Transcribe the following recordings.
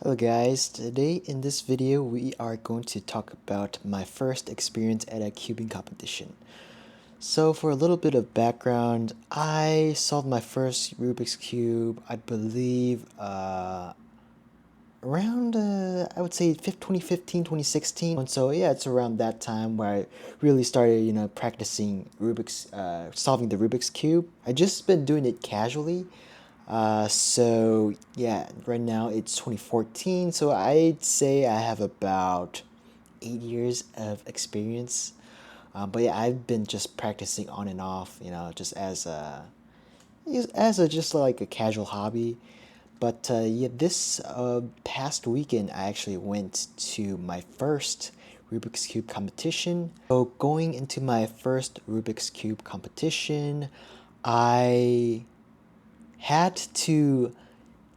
Hello guys, today in this video we are going to talk about my first experience at a cubing competition. So for a little bit of background, I solved my first Rubik's Cube, I believe around I would say 2015, 2016. And so yeah, it's around that time where I really started, practicing solving the Rubik's Cube. I just been doing it casually. So yeah, right now it's 2014, so I'd say I have about 8 years of experience. But yeah, I've been just practicing on and off, just as a just like a casual hobby. But yeah, this past weekend I actually went to my first Rubik's Cube competition. So going into my first Rubik's Cube competition, I had to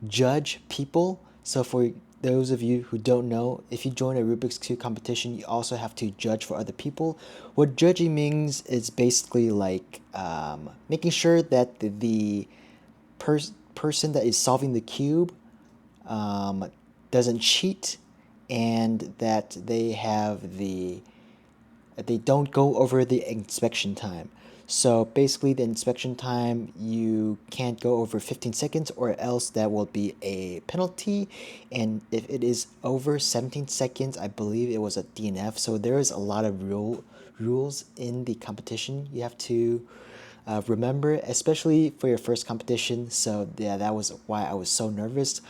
judge people. So for those of you who don't know, if you join a Rubik's Cube competition, you also have to judge for other people. What judging means is basically like making sure that the person that is solving the cube doesn't cheat, and that they don't go over the inspection time. So basically the inspection time, you can't go over 15 seconds or else that will be a penalty. And if it is over 17 seconds, I believe it was a DNF. So there is a lot of rules in the competition you have to remember, especially for your first competition. So yeah, that was why I was so nervous.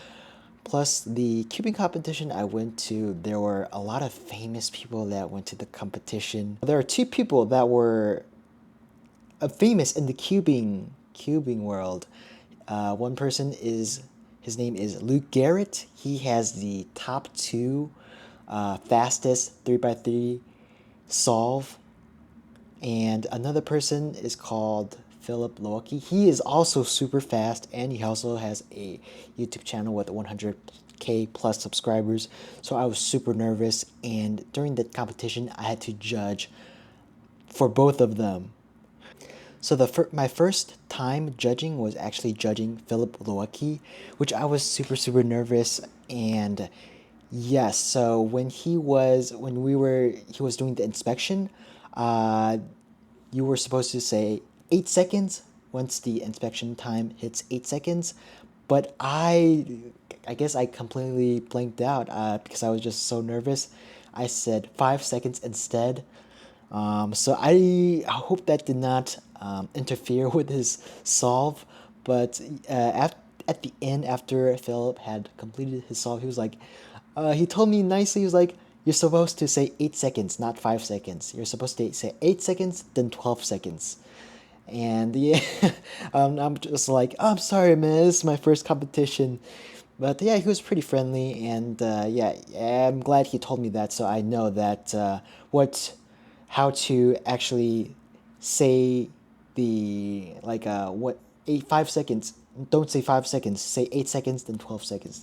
Plus, the cubing competition I went to, there were a lot of famous people that went to the competition. There are two people that were famous in the cubing world. One person is his name is Garrett. He has the top two fastest 3x3 solve, and another person is called Phillip Lewicki. He is also super fast, and he also has a YouTube channel with 100K plus subscribers. So I was super nervous, and during that competition, I had to judge for both of them. So my first time judging was actually judging Phillip Lewicki, which I was super nervous. And yes, so he was doing the inspection, uh, you were supposed to say 8 seconds once the inspection time hits 8 seconds, but I guess I completely blanked out because I was just so nervous. I said 5 seconds instead. So I hope that did not interfere with his solve. But at the end, after Philip had completed his solve, he was like, he told me nicely, he was like, you're supposed to say 8 seconds, not 5 seconds. You're supposed to say 8 seconds, then 12 seconds. And yeah, I'm just like, oh, I'm sorry, man, this is my first competition. But yeah, he was pretty friendly, and yeah, I'm glad he told me that, so I know that how to actually say the like what 5 seconds. Don't say 5 seconds. Say 8 seconds, then 12 seconds.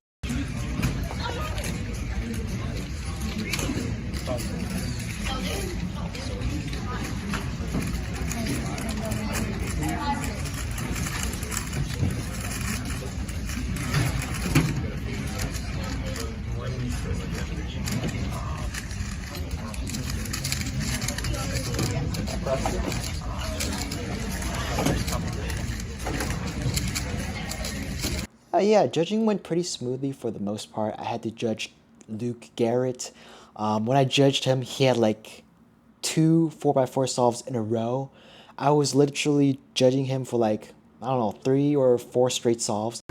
Yeah, judging went pretty smoothly for the most part. I had to judge Garrett. When I judged him, he had like two 4x4 solves in a row. I was literally judging him for like, I don't know, 3 or 4 straight solves.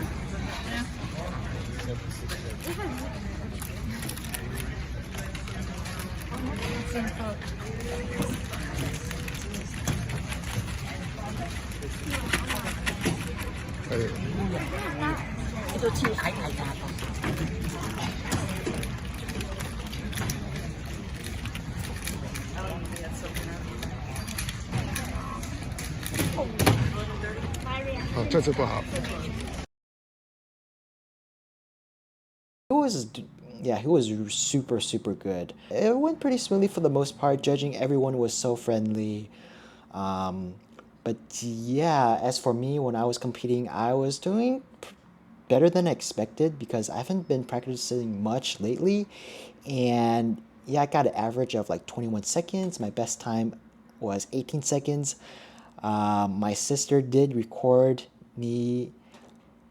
He was, yeah, he was super good. It went pretty smoothly for the most part. Judging, everyone was so friendly. Um, but yeah, as for me, when I was competing, I was doing better than I expected because I haven't been practicing much lately. And yeah, I got an average of like 21 seconds. My best time was 18 seconds. My sister did record me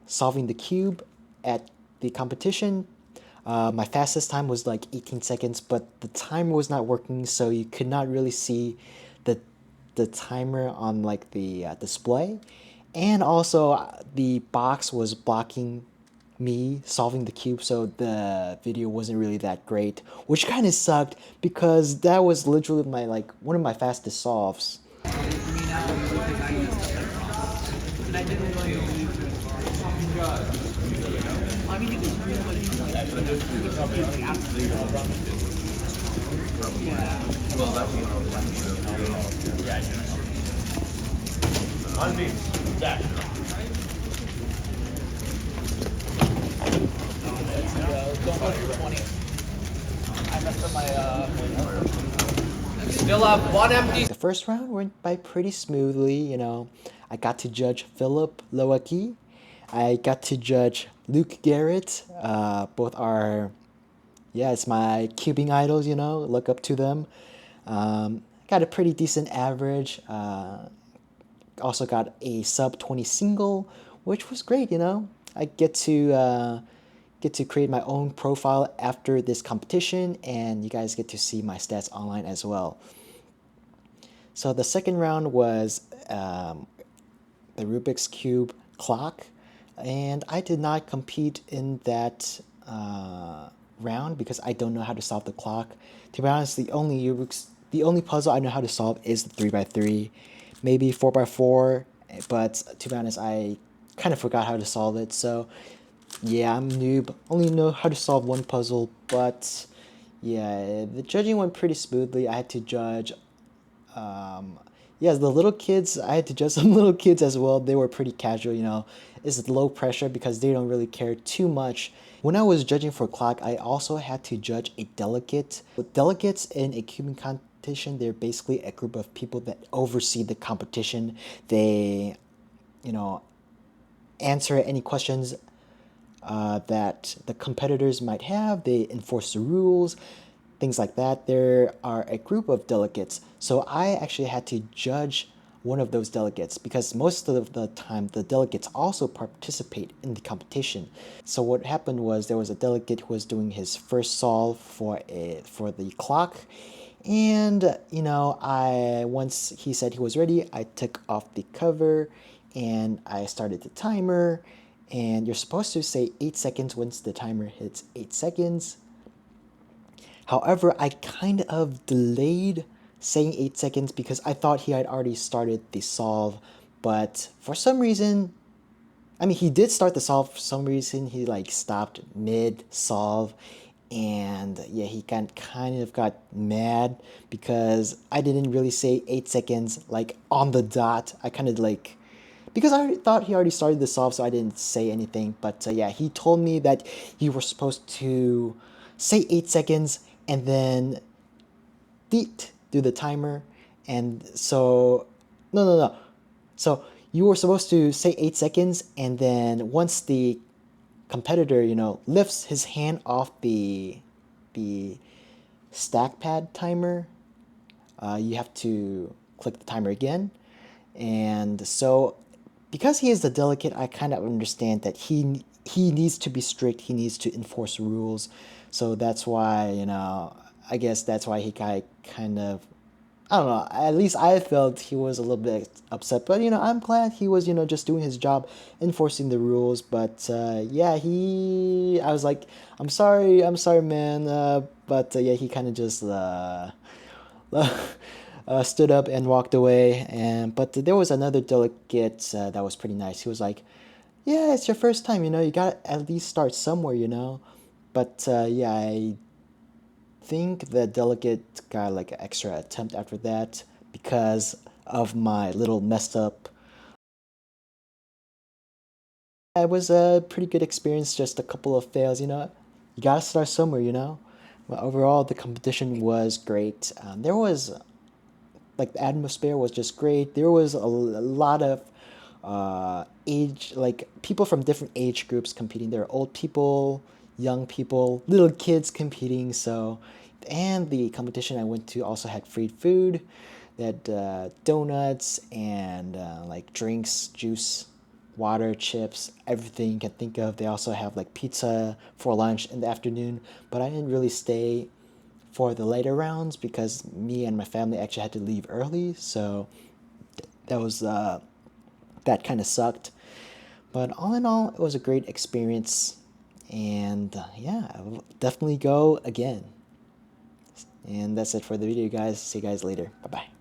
solving the cube at the competition. My fastest time was like 18 seconds, but the timer was not working, so you could not really see the the timer on like the display. And also the box was blocking me solving the cube, so the video wasn't really that great, which kind of sucked because that was literally my like one of my fastest solves. Still have one empty. The first round went by pretty smoothly, you know. I got to judge Phillip, Lewicki. I got to judge Garrett. Both are, yeah, it's my cubing idols, you know. Look up to them. Got a pretty decent average. Also got a sub 20 single, which was great, you know. I get to create my own profile after this competition, and you guys get to see my stats online as well. So the second round was the Rubik's Cube clock, and I did not compete in that round because I don't know how to solve the clock. To be honest, the only puzzle I know how to solve is the 3x3, maybe 4x4, but to be honest, I kind of forgot how to solve it. So yeah, I'm noob. Only know how to solve one puzzle, but yeah, the judging went pretty smoothly. I had to judge yeah, the little kids, I had to judge some little kids as well. They were pretty casual, you know. It's low pressure because they don't really care too much. When I was judging for clock, I also had to judge a delegate. Delegates in a cubing competition, they're basically a group of people that oversee the competition. They, you know, answer any questions that the competitors might have. They enforce the rules, things like that. There are a group of delegates. So I actually had to judge one of those delegates because most of the time the delegates also participate in the competition. So what happened was there was a delegate who was doing his first solve for the clock. And you know, I once he said he was ready, I took off the cover and I started the timer. And you're supposed to say 8 seconds once the timer hits 8 seconds. However, I kind of delayed saying 8 seconds because I thought he had already started the solve. But for some reason, I mean, he did start the solve. For some reason, he like stopped mid solve. And yeah, he kind of got mad because I didn't really say 8 seconds like on the dot. I kind of like because I thought he already started the solve, so I didn't say anything. But yeah, he told me that you were supposed to say 8 seconds and then do the timer. And so, no. So you were supposed to say 8 seconds, and then once the competitor, you know, lifts his hand off the stack pad timer, you have to click the timer again. And so because he is the delegate, I kind of understand that he needs to be strict. He needs to enforce rules. So that's why, you know, I guess that's why he kind of, I don't know. At least I felt he was a little bit upset. But, you know, I'm glad he was, you know, just doing his job, enforcing the rules. But, yeah, I was like, I'm sorry, man. But, yeah, he kind of just, stood up and walked away. But there was another delegate that was pretty nice. He was like, "Yeah, it's your first time, you know. You gotta at least start somewhere, you know." But yeah, I think the delegate got like an extra attempt after that because of my little messed up. It was a pretty good experience, just a couple of fails, you know. You gotta start somewhere, you know. But overall, the competition was great. There was like the atmosphere was just great. There was a lot of age, like people from different age groups competing. There are old people, young people, little kids competing. So, and the competition I went to also had free food. They had donuts and like drinks, juice, water, chips, everything you can think of. They also have like pizza for lunch in the afternoon, but I didn't really stay for the later rounds because me and my family actually had to leave early. So that was that kind of sucked. But all in all, it was a great experience. And yeah, I'll definitely go again. And that's it for the video, guys. See you guys later. Bye bye.